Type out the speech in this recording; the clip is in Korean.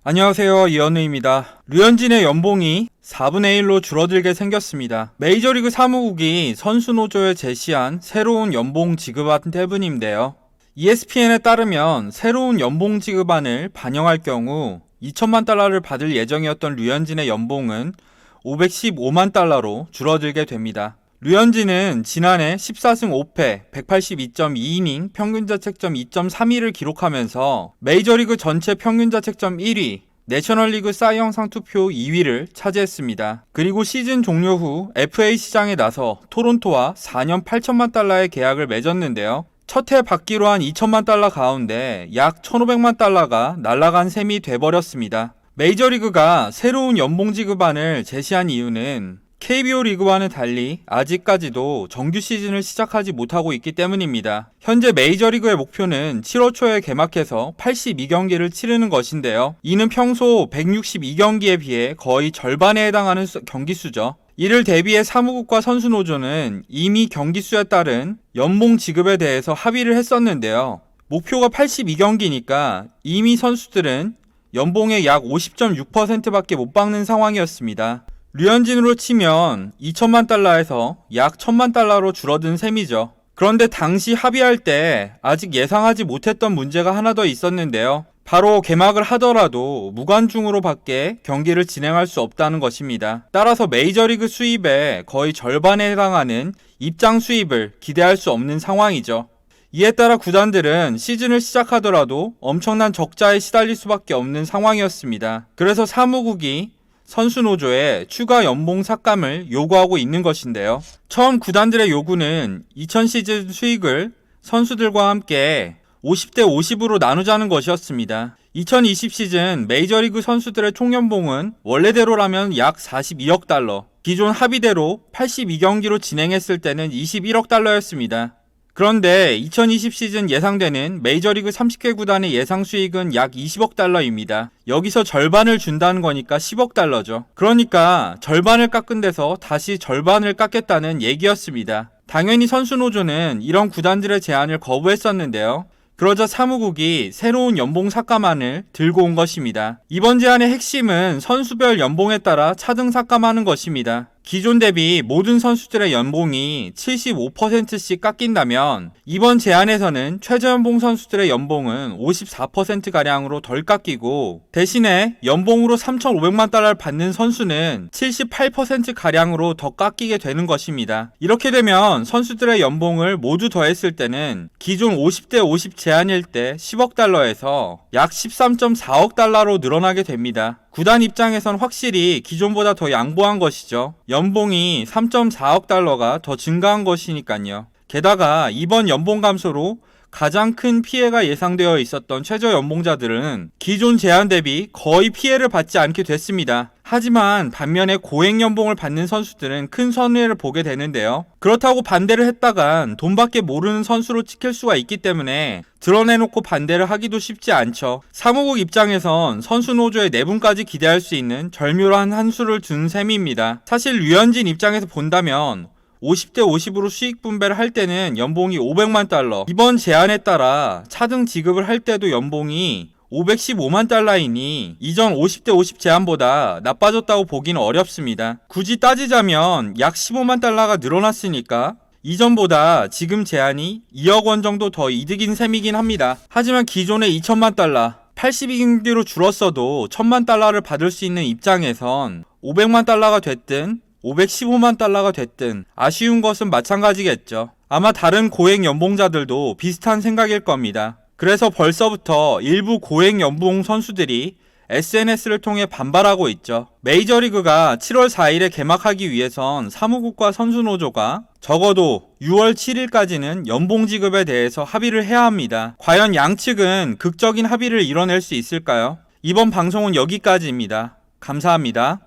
안녕하세요, 이현우입니다. 류현진의 연봉이 4분의 1로 줄어들게 생겼습니다. 메이저리그 사무국이 선수노조에 제시한 새로운 연봉 지급안 때문인데요. ESPN에 따르면 새로운 연봉 지급안을 반영할 경우 2천만 달러를 받을 예정이었던 류현진의 연봉은 515만 달러로 줄어들게 됩니다. 류현진은 지난해 14승 5패 182.2이닝 평균자책점 2.32를 기록하면서 메이저리그 전체 평균자책점 1위, 내셔널리그 사 이영상 투표 2위를 차지했습니다. 그리고 시즌 종료 후 FA 시장에 나서 토론토와 4년 8천만 달러의 계약을 맺었는데요. 첫 해 받기로 한 2천만 달러 가운데 약 1,500만 달러가 날아간 셈이 돼버렸습니다. 메이저리그가 새로운 연봉 지급안을 제시한 이유는 KBO 리그와는 달리 아직까지도 정규 시즌을 시작하지 못하고 있기 때문입니다. 현재 메이저리그의 목표는 7월 초에 개막해서 82경기를 치르는 것인데요. 이는 평소 162경기에 비해 거의 절반에 해당하는 경기수죠. 이를 대비해 사무국과 선수노조는 이미 경기수에 따른 연봉 지급에 대해서 합의를 했었는데요. 목표가 82경기니까 이미 선수들은 연봉의 약 50.6%밖에 못 받는 상황이었습니다. 류현진으로 치면 2천만 달러에서 약 1,000만 달러로 줄어든 셈이죠. 그런데 당시 합의할 때 아직 예상하지 못했던 문제가 하나 더 있었는데요. 바로 개막을 하더라도 무관중으로 밖에 경기를 진행할 수 없다는 것입니다. 따라서 메이저리그 수입의 거의 절반에 해당하는 입장 수입을 기대할 수 없는 상황이죠. 이에 따라 구단들은 시즌을 시작하더라도 엄청난 적자에 시달릴 수밖에 없는 상황이었습니다. 그래서 사무국이 선수노조에 추가 연봉 삭감을 요구하고 있는 것인데요. 처음 구단들의 요구는 2000시즌 수익을 선수들과 함께 50대 50으로 나누자는 것이었습니다. 2020 시즌 메이저리그 선수들의 총연봉은 원래대로라면 약 42억 달러, 기존 합의대로 82경기로 진행했을 때는 21억 달러였습니다. 그런데 2020 시즌 예상되는 메이저리그 30개 구단의 예상 수익은 약 20억 달러입니다. 여기서 절반을 준다는 거니까 10억 달러죠. 그러니까 절반을 깎은 데서 다시 절반을 깎겠다는 얘기였습니다. 당연히 선수노조는 이런 구단들의 제안을 거부했었는데요. 그러자 사무국이 새로운 연봉 삭감안을 들고 온 것입니다. 이번 제안의 핵심은 선수별 연봉에 따라 차등 삭감하는 것입니다. 기존 대비 모든 선수들의 연봉이 75%씩 깎인다면 이번 제안에서는 최저연봉 선수들의 연봉은 54%가량으로 덜 깎이고 대신에 연봉으로 3,500만 달러를 받는 선수는 78%가량으로 더 깎이게 되는 것입니다. 이렇게 되면 선수들의 연봉을 모두 더했을 때는 기존 50대 50 제한일 때 10억 달러에서 약 13.4억 달러로 늘어나게 됩니다. 구단 입장에선 확실히 기존보다 더 양보한 것이죠. 연봉이 3.4억 달러가 더 증가한 것이니까요. 게다가 이번 연봉 감소로 가장 큰 피해가 예상되어 있었던 최저연봉자들은 기존 제한 대비 거의 피해를 받지 않게 됐습니다. 하지만 반면에 고액 연봉을 받는 선수들은 큰 손해를 보게 되는데요. 그렇다고 반대를 했다간 돈밖에 모르는 선수로 찍힐 수가 있기 때문에 드러내놓고 반대를 하기도 쉽지 않죠. 사무국 입장에선 선수노조의 내분까지 기대할 수 있는 절묘한 한 수를 둔 셈입니다. 사실 류현진 입장에서 본다면 50대 50으로 수익 분배를 할 때는 연봉이 500만 달러, 이번 제안에 따라 차등 지급을 할 때도 연봉이 515만 달러이니 이전 50대 50 제한보다 나빠졌다고 보기는 어렵습니다. 굳이 따지자면 약 15만 달러가 늘어났으니까 이전보다 지금 제한이 2억 원 정도 더 이득인 셈이긴 합니다. 하지만 기존의 2천만 달러, 82경기로 줄었어도 1,000만 달러를 받을 수 있는 입장에선 500만 달러가 됐든 515만 달러가 됐든 아쉬운 것은 마찬가지겠죠. 아마 다른 고액 연봉자들도 비슷한 생각일 겁니다. 그래서 벌써부터 일부 고액 연봉 선수들이 SNS를 통해 반발하고 있죠. 메이저리그가 7월 4일에 개막하기 위해선 사무국과 선수노조가 적어도 6월 7일까지는 연봉 지급에 대해서 합의를 해야 합니다. 과연 양측은 극적인 합의를 이뤄낼 수 있을까요? 이번 방송은 여기까지입니다. 감사합니다.